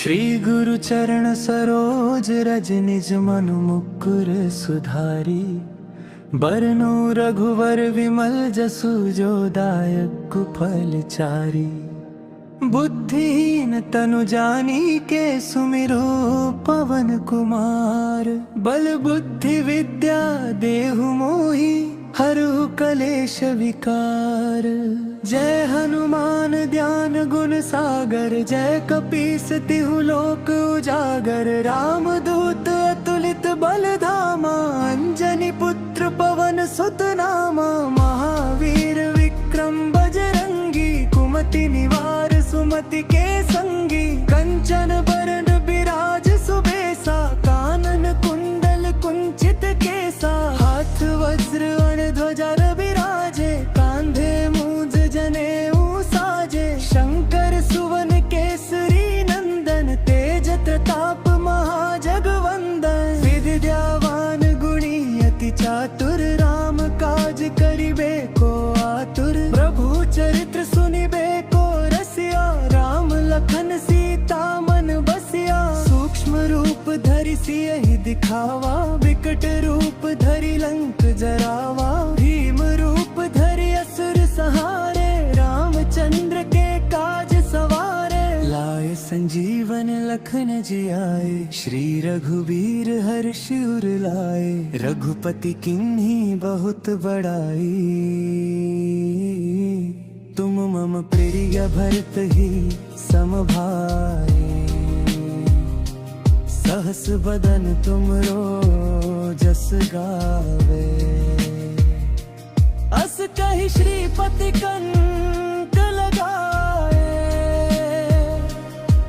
श्री गुरु चरण सरोज रज निज मनु मुकुर सुधारी। बरनु रघुवर विमल जसु जो दायक फल चारी। बुद्धिहीन तनु जानी के सुमिरो पवन कुमार। बल बुद्धि विद्या देहु मोहि हरहु कलेश विकार। जय हनुमान ज्ञान गुण सागर जय कपीस तिहु लोक उजागर। राम दूत अतुलित बल धामा अंजनी पुत्र पवन सुत नामा। महावीर विक्रम बजरंगी कुमति निवार सुमति के संगी। कंचन बरन बिराज सुबेसा कानन कुंडल कुंचित केसा। हाथ वज्र ध्वजा विराजे कांधे मूंज जनेऊ साजे। शंकर सुवन केसरी नंदन तेज प्रताप महाजगवंदन। विद्यावान गुणी अति चातुर राम काज करिबे को आतुर। प्रभु चरित्र सुनिबे को रसिया राम लखन सीता मन बसिया। सूक्ष्म रूप धरि सियहि दिखावा विकट रूप धरि लंक जरावा। भीम रूप धरि असुर संहारे रामचंद्र के काज सवारे। लाए संजीवन लखन जियाए श्री रघुवीर हर्ष उर लाए। रघुपति किन्हीं बहुत बड़ाई तुम मम प्रिय भरत ही सम भाई। सहस बदन तुमरो जस गावे। अस कहि श्रीपति कंठ लगाए।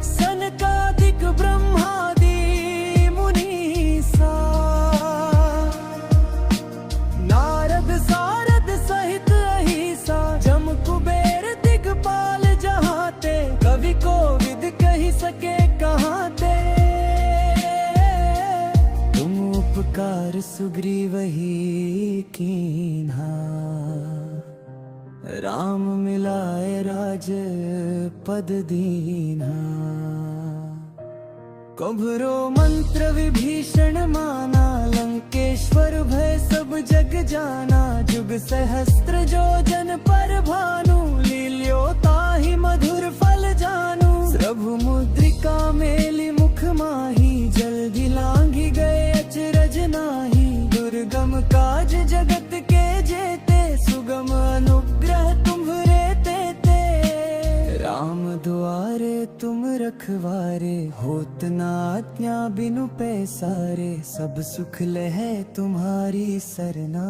सनकादिक ब्रह्मादि मुनीसा। नारद सारद सहित अहिसा। जम कुबेर दिगपाल जहाते। कवि कोविद कहि सके कहाते। तुम उपकार सुग्रीवहि कीन्हा। राम मिलाए राज पद दीन्हा। कभरो मंत्र विभीषण माना। लंकेश्वर भय सब जग जाना। जुग सहस्त्र जो जन पर भानु। लील्यो ताहि मधुर फल जानू। प्रभु मुद्रिका मेलि मुख माही। जल्दी लांघि गए अचरज नाही। दुर्गम काज जगत के जेते। सुगम अनुग्रह तुम्हरे तेते। राम दुआरे तुम रखवारे। होत न आज्ञा बिनु पैसारे। सब सुख लहै तुम्हारी सरना।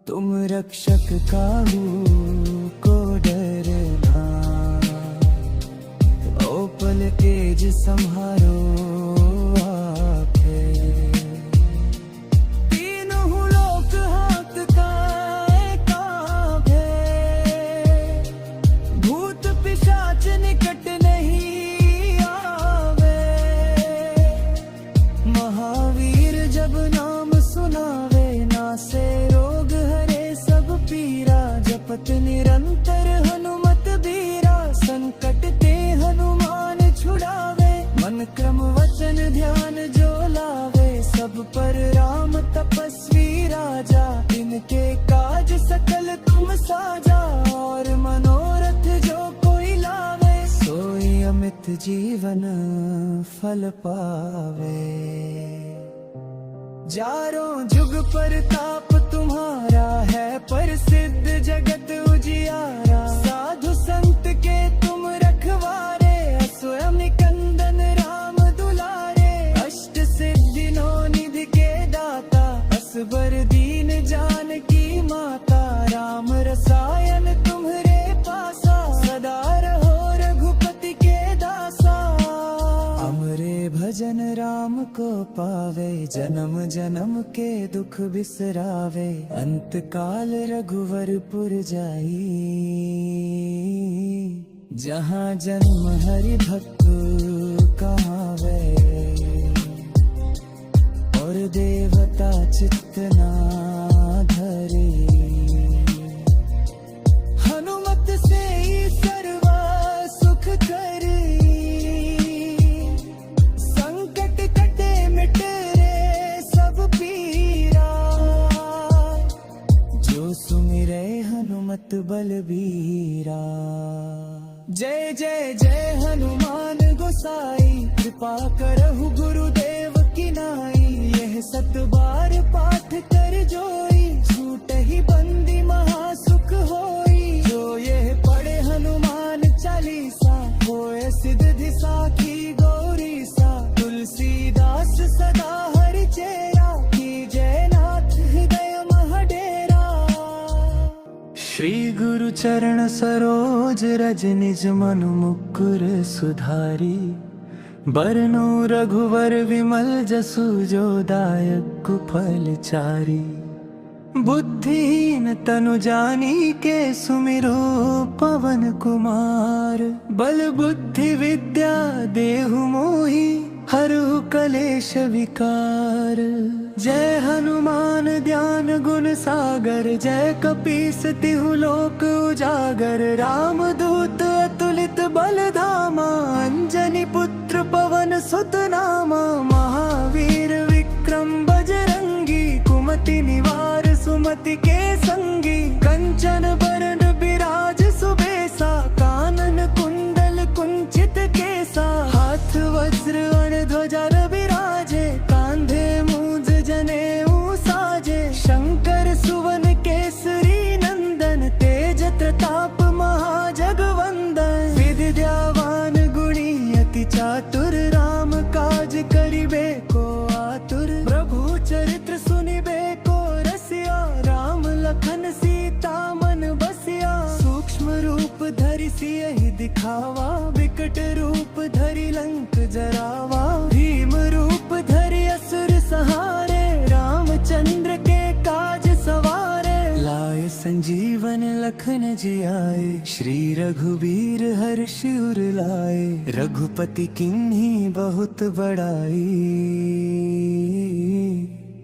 तुम रक्षक काहू को डरना। ओ पल तेज सम्हारो आपे। तीनों लोक हाँकता काँपे। भूत पिशाच निकट नहीं आवे। महावीर जब नाम सुनावे। नासे रोग हरे सब पीरा। जपत निरंतर हनुमत बीरा। संकट ते हनुमान छुड़ावे। मन क्रम वचन ध्यान जो लावे। सब पर राम तपस्वी राजा। इनके काज सकल तुम साजा। और मनोरथ जो कोई लावे। सोई अमित जीवन फल पावे। चारों जुग परताप तुम्हारा है। प्रसिद्ध जगत उजियारा। साधु संत के तुम रखवारे। स्वयं निकंदन राम दुलारे। अष्ट सिद्धि नौ निधि के दाता। असबर दीन जानकी माता। राम रसायन तुम्हरे पासा। सदा रहो रघुपति के दासा। हमरे भजन राम को पावे। जन्म जन्म के दुख बिसरावे। अंत काल रघुवरपुर जाई। जहाँ जन्म हरि भक्त कहावे। और देवता चित्त ना धरे। हनुमत से ही सर्व सुख करे। जय जय जय हनुमान गोसाई, कृपा करहु गुरुदेव की नाई। यह 7 बार पाठ कर जोई, छूट ही बंदी महासुख होई। जो यह पढ़े हनुमान चालीसा, होए सिद्धि साखी गौरी सा। तुलसीदास सदा हरि चेरा, की जयनाथ हृदय महडेरा। श्री गुरु चरण सरोज रज, निज मन मुकुर सुधारी। बरनु रघुवर विमल जसु, जो दायक फल चारी। बुद्धिहीन तनु जानी के, सुमिरो पवन कुमार। बल बुद्धि विद्या देहु मोहि, हरहु कलेश विकार। जय हनुमान ज्ञान गुण सागर, जय कपीस तिहु लोक उजागर। राम दूत अतुलित बल धामा, अंजनी पुत्र पवन सुत नामा। महावीर विक्रम बजरंगी, कुमति निवार सुमति के संगी। कंचन बरन बिराज सुबेसा, कानन कुंडल कुंचित केसा। हाथ वज्र ध्वजा विराजे, कांधे मूंज जनेऊ साजे। शंकर सुवन केसरी नंदन, तेज प्रताप महाजगवंदन। विद्यावान गुणी अति चातुर, राम काज करिबे को आतुर। प्रभु चरित्र सुनिबे को रसिया, राम लखन सीता मन बसिया। सूक्ष्म रूप धरि सियहि दिखावा, विकट रूप धरि लंक जरावा। भीम रूप धरि असुर संहारे, रामचंद्र के काज सवारे। लाए संजीवन लखन जियाए, श्री रघुबीर हर्ष उर लाए। रघुपति किन्हीं बहुत बड़ाई,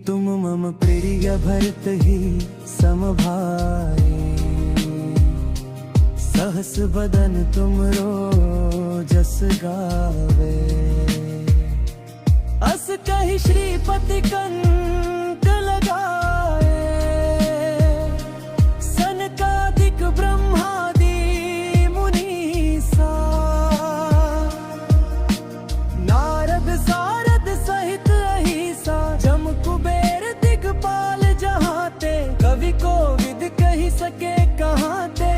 तुम मम प्रिय भरत ही सम भाई। सहस बदन तुमरो जस गावे, अस कहि श्रीपति कंठ लगाए। सनकादिक ब्रह्मादि मुनीसा, नारद सारद सहित अहिसा। जम कुबेर दिगपाल जहाते, कवि कोविद कहि सके कहाते।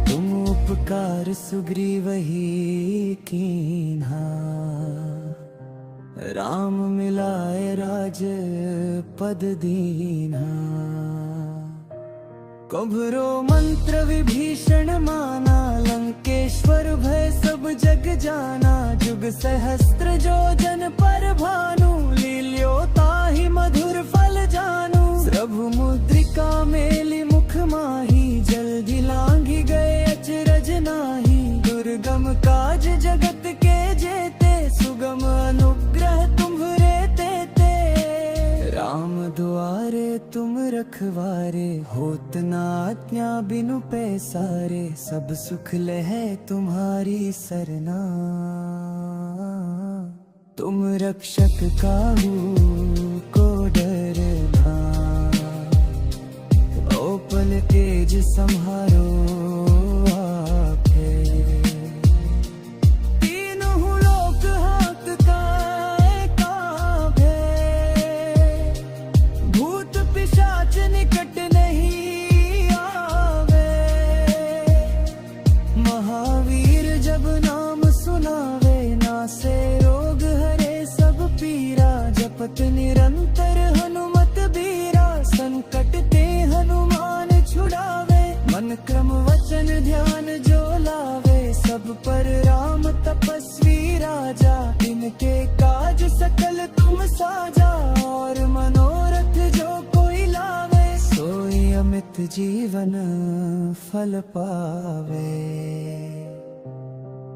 तुम उपकार सुग्रीवहि कीन्हा, राम मिलाए राज पद दीन्हा। कभरो मंत्र विभीषण माना, लंकेश्वर भय सब जग जाना। जुग सहस्त्र जो जन पर भानु, लील्यो ताहि मधुर फल जानू। प्रभु मुद्रिका मेलि मुख माही, जल्दी लांघि गए अचरज नाही। दुर्गम काज जगत के जेते, सुगम अनुग्रह तुम्हरे तेते। राम दुआरे तुम रखवारे, होत न आज्ञा बिनु पैसारे। सब सुख लहै तुम्हारी सरना, तुम रक्षक काहू को डरना। ओपल तेज सम्हारो आपे, तीनों लोक हाथ काय काँपे। भूत पिशाच निकट नहीं आवे, महावीर जब नाम सुनावे। नासे रोग हरे सब पीरा, जपत निरंतर हनुमत बीरा। संकट ते हनुमान छुड़ावे, मन क्रम वचन ध्यान जो लावे। सब पर राम तपस्वी राजा, इनके काज सकल तुम साजा। और मनोरथ जो कोई लावे, सोई अमित जीवन फल पावे।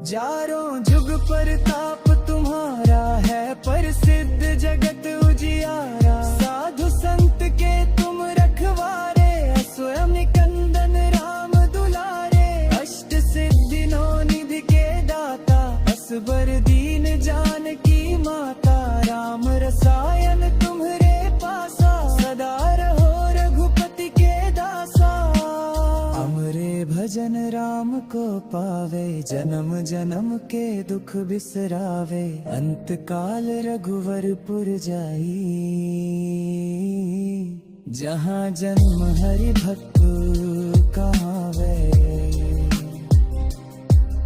चारों जुग परताप तुम्हारा है, प्रसिद्ध जगत उजियारा। साधु संत के तुम रखवारे, स्वयं निकंदन राम दुलारे। अष्ट सिद्धि नौ निधि के दाता, असबर दीन जानकी माता। राम रसायन तुम्हरे पासा, सदा रहो रघुपति के दासा। अमरे भजन राम राम को पावे, जन्म जन्म के दुख बिसरावे, अंत काल रघुवरपुर जाई। जहाँ जन्म हरि भक्त कहावे,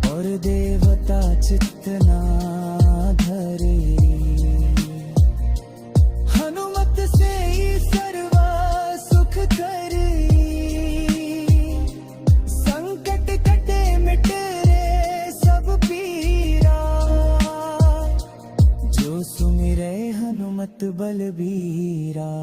और देवता चित्त ना धरे। हनुमत से ही सर्व सुख करी, संकट कटे मिटे रे सब पीरा। जो सुमिरे हनुमत बलबीरा।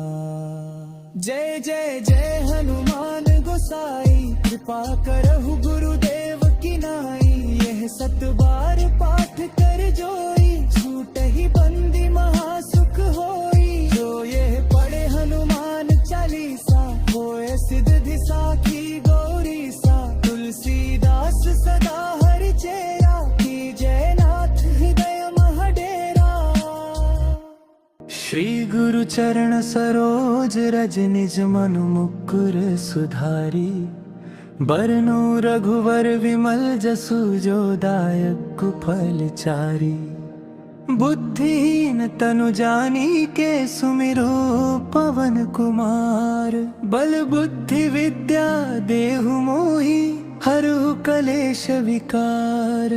जय जय जय हनुमान गोसाई, कृपा करहु गुरुदेव की नाई। यह 7 बार पाठ कर जोई, छूट ही बंदी महासुख होई। जो यह पढ़े हनुमान चालीसा, होए सिद्धि साखी गौरी सा। तुलसीदास सदा हरि चेरा, की जय नाथ हृदय महडेरा। श्री गुरु चरण सरोज रज निज मनु मुकुर सुधारी। बरनु रघुवर विमल जसु जो दायक फल चारी। बुद्धिहीन तनु जानी के सुमिरो पवन कुमार। बल बुद्धि विद्या देहु मोहि, हरहु कलेश विकार।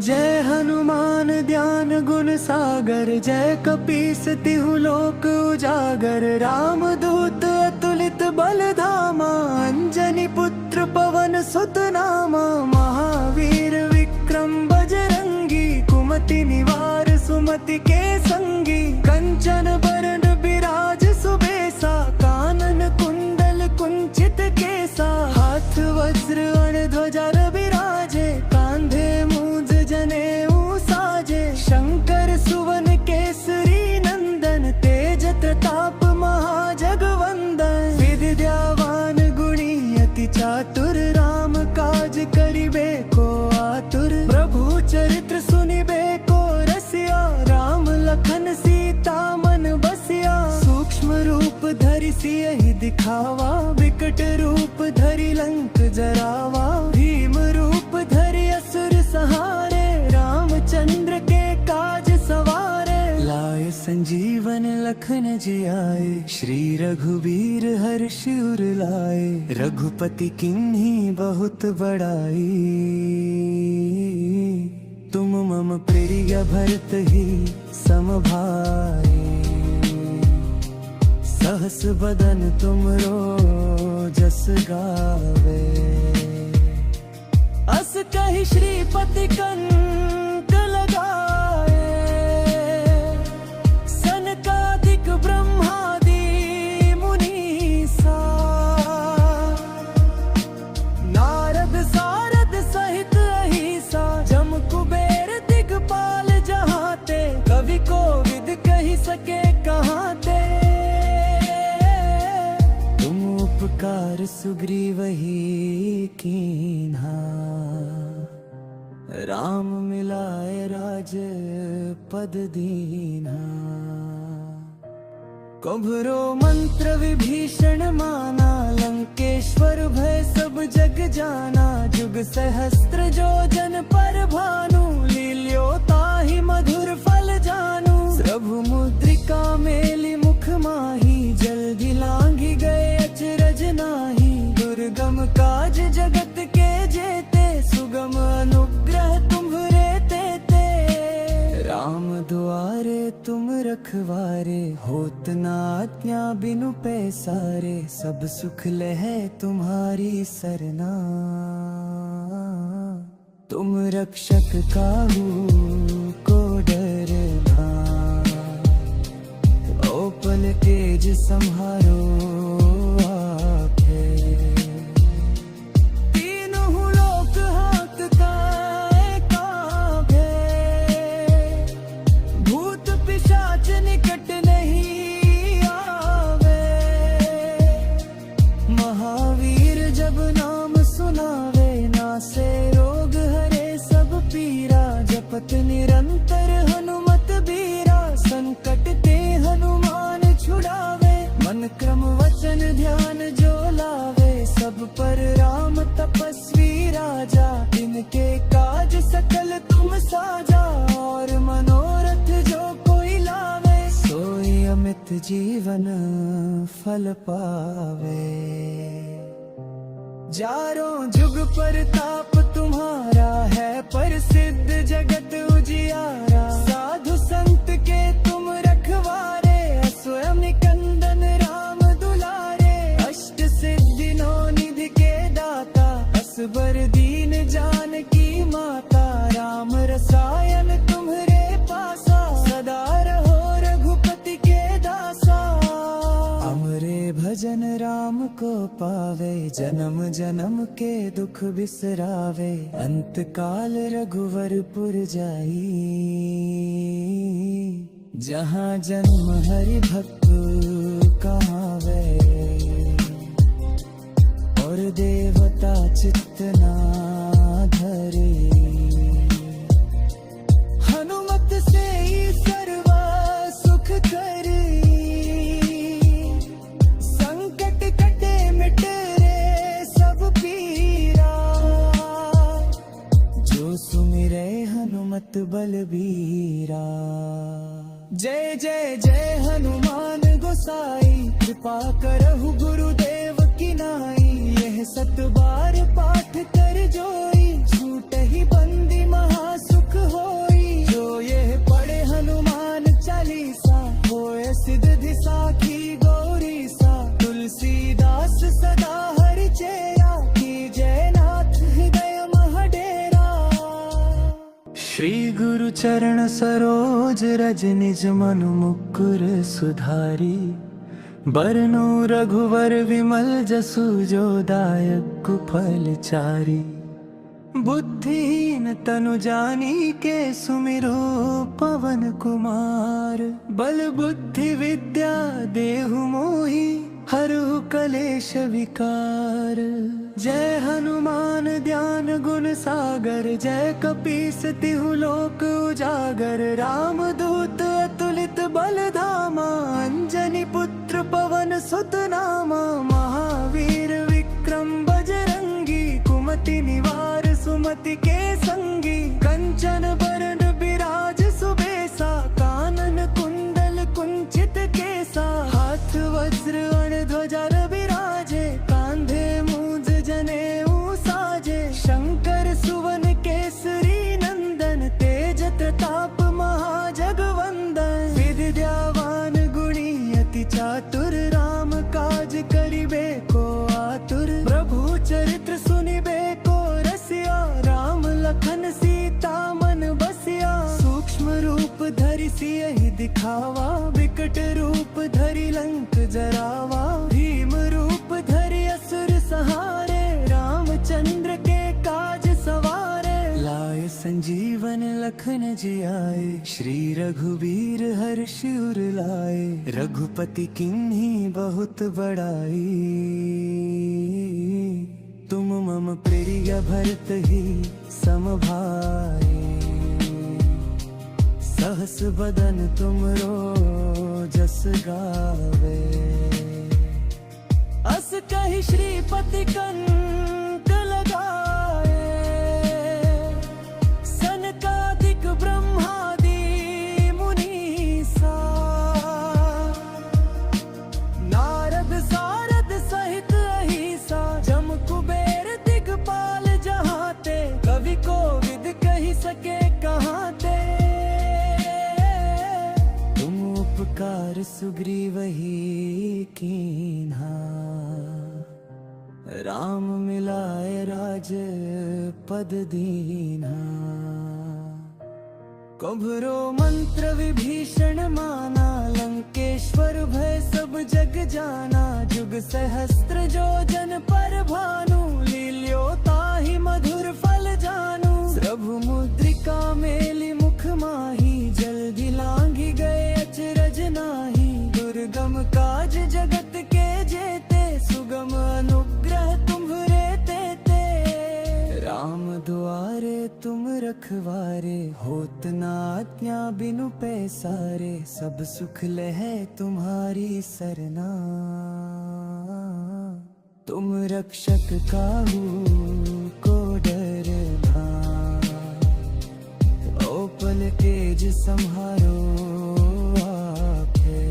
जय हनुमान ज्ञान गुण सागर, जय कपीस तिहु लोक उजागर। राम दूत अतुलित बल धामा, अंजनी पुत्र पवन सुत नामा। महावीर विक्रम बजरंगी, कुमति निवार सुमति के संगी। कंचन बरन बिराज सुबेसा, कानन कुंडल कुंचित केसा। हाथ वज्र अण ध्वजा विराजे, कांधे मूंज जनेऊ साजे। शंकर सुवन केसरी नंदन, तेज प्रताप महाजगवंदन। विद्यावान गुणी अति चातुर, राम काज करिबे को आतुर। प्रभु चरित्र सुनिबे को रसिया, राम लखन सीता मन बसिया। सूक्ष्म रूप धरि सियहि दिखावा, विकट रूप धरि लंक जरावा। भीम रूप धरि असुर संहारे, रामचंद्र के काज सवारे। लाए संजीवन लखन जियाए, श्री रघुवीर हर्ष उर लाए। रघुपति किन्हीं बहुत बड़ाई, तुम मम प्रिय भरत ही सम भाई। सहस बदन तुमरो जस गावे, अस कहि श्रीपति कंठ लगाए। सनकादिक ब्रह्मादि मुनीसा, नारद सारद सहित अहिसा। जम कुबेर दिगपाल जहाते, कवि कोविद कहि सके कहाते। तुम उपकार सुग्रीवहि कीन्हा, राम मिलाए राज पद दीन्हा। कभरो मंत्र विभीषण माना, लंकेश्वर भय सब जग जाना। जुग सहस्त्र जो जन पर भानु, लील्यो ताहि मधुर फल जानू। प्रभु मुद्रिका मेलि मुख माही, जल्दी लांघि गए अचरज नाही। दुर्गम काज जगत के जेते, सुगम अनुग्रह तुम्हरे तेते। राम दुआरे तुम रखवारे, होत न आज्ञा बिनु पैसारे। सब सुख लहै तुम्हारी सरना, तुम रक्षक काहू को डरना। ओपन तेज संहारो आपे, तीनों लोक हाँकता कांपे। भूत पिशाच निकट नहीं आवे, महावीर जब नाम सुनावे। नासे रोग हरे सब पीरा, जपत निरंतर हनुमत बीरा। संकट ते हनुमान छुड़ावे, मन क्रम जीवन फल पावे। चारों जुग प्रताप तुम्हारा है प्रसिद्ध जगत उजियारा। साधु संत के तुम रखवारे, स्वयं निकंदन राम दुलारे। अष्ट सिद्धि नौ निधि के दाता, असबर दीन जानकी माता। राम रसायन तुम्हरे पासा, सदा रहो रघुपति के दासा। अमरे भजन राम को पावे, जन्म जन्म के दुख बिसरावे। अंत काल रघुवरपुर जाई, जहाँ जन्म हरि भक्त कहावे। और देवता चित्त ना धरे, हनुमत से ही सर्वा सुख करी। संकट कटे मिटे रे सब पीरा, जो सुमिरे हनुमत बलबीरा। जय जय जय हनुमान गोसाई, कृपा करहु गुरुदेव की नाई। यह सत बार पाठ कर जोई, छूट ही बंदी महासुख होई। जो यह पढ़े हनुमान चालीसा, होए सिद्धि साखी गौरी सा। तुलसीदास सदा हरि चेरा, की जय नाथ हृदय महडेरा। श्री गुरु चरण सरोज रज निज मनु मुकुर सुधारी। बरनु रघुवर विमल जसु, जो दायक फल चारी। बुद्धिहीन तनु जानी के सुमिरो पवन कुमार। बल बुद्धि विद्या देहु मोहि, हरहु कलेश विकार। जय हनुमान ज्ञान गुण सागर, जय कपीस तिहु लोक उजागर। राम दूत अतुलित बल धामा, अंजनी पुत्र पवन सुत नामा। महावीर विक्रम बजरंगी, कुमति निवार सुमति के संगी। कंचन बरन बिराज सुबेसा, कानन कुंडल कुंचित केसा। हाथ वज्र ध्वजा विराजे, कांधे मूंज जनेऊ साजे। शंकर सुवन केसरी नंदन, तेज प्रताप महाजगवंदन। विद्यावान गुणी अति चातुर, राम काज करिबे को आतुर। प्रभु चरित्र सुनिबे को रसिया, राम लखन सीता मन बसिया। सूक्ष्म रूप धरि सियहि दिखावा, विकट रूप धरि लंक जरावा। भीम रूप धरि असुर संहारे, रामचंद्र के काज सवारे। लाए संजीवन लखन जियाए, श्री रघुबीर हर्ष उर लाए। रघुपति किन्ही बहुत बड़ाई, तुम मम प्रिय भरत ही सम भाई। सहस बदन तुमरो जस गावे, अस कहि श्रीपति कंठ लगाए। सनकादिक ब्रह्मादि मुनीसा, नारद सारद सहित अहिसा। जम कुबेर दिगपाल जहाते, कवि कोविद कहि सके कहाते। तुम उपकार सुग्रीवहि कीन्हा, राम मिलाए राज पद दीन्हा। कभरो मंत्र विभीषण माना, लंकेश्वर भय सब जग जाना। जुग सहस्त्र जो जन पर भानु, लील्यो ताहि मधुर फल जानू। प्रभु मुद्रिका मेलि मुख माही, जल्दी लांघि गए अचरज नाही। दुर्गम काज जगत के जेते, सुगम अनुग्रह तुम्हरे तेते। राम दुआरे तुम रखवारे, होत न आज्ञा बिनु पैसारे। सब सुख लहै तुम्हारी सरना, तुम रक्षक काहू को डरना। ओ पल तेज सम्हारो आपे,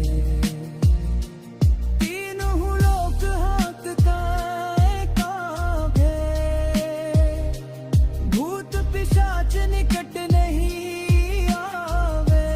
पिशाच निकट नहीं आवे।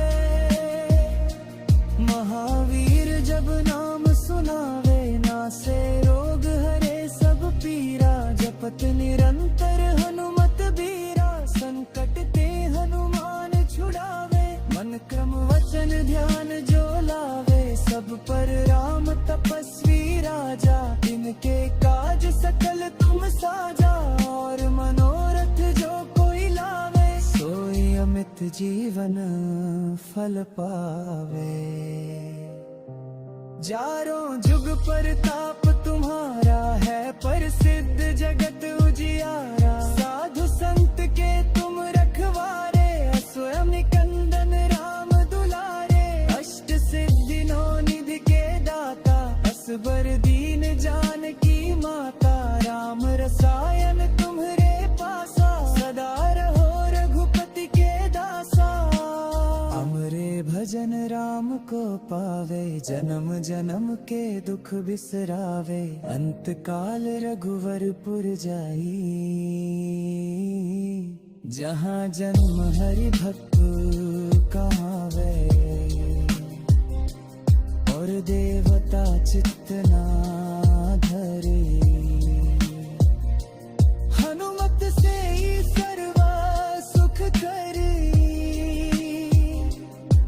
महावीर जब नाम सुनावे, नासे रोग हरे सब पीरा। जपत निरंतर हनुमत बीरा, संकट ते हनुमान छुड़ावे। मन क्रम वचन ध्यान जो लावे, सब पर राम तपस्वी राजा। इनके काज सकल तुम साजा, और मनोरथ जो कोई लावे। सोई अमित जीवन फल पावे। चारों जुग परताप तुम्हारा है, प्रसिद्ध जगत उजियारा। साधु संत के तुम रखवारे, स्वयं निकंदन राम दुलारे। अष्ट सिद्धि नौ निधि के दाता, असबर दीन जानकी माता। राम रसायन तुम्हरे पासा, सदा रहो रघुपति के दासा। हमरे भजन राम को पावे, जन्म जन्म के दुख बिसरावे। अंत काल रघुवरपुर जाई, जहाँ जन्म हरि भक्त कहावे। और देवता चित्त ना धरे, हनुमत से ही सर्वा सुख करे।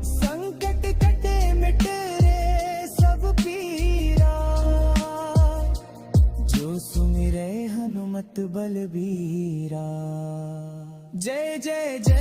संकट कटे मिट रे सब पीरा, जो सुमिरे हनुमत बलबीरा। जय जय जय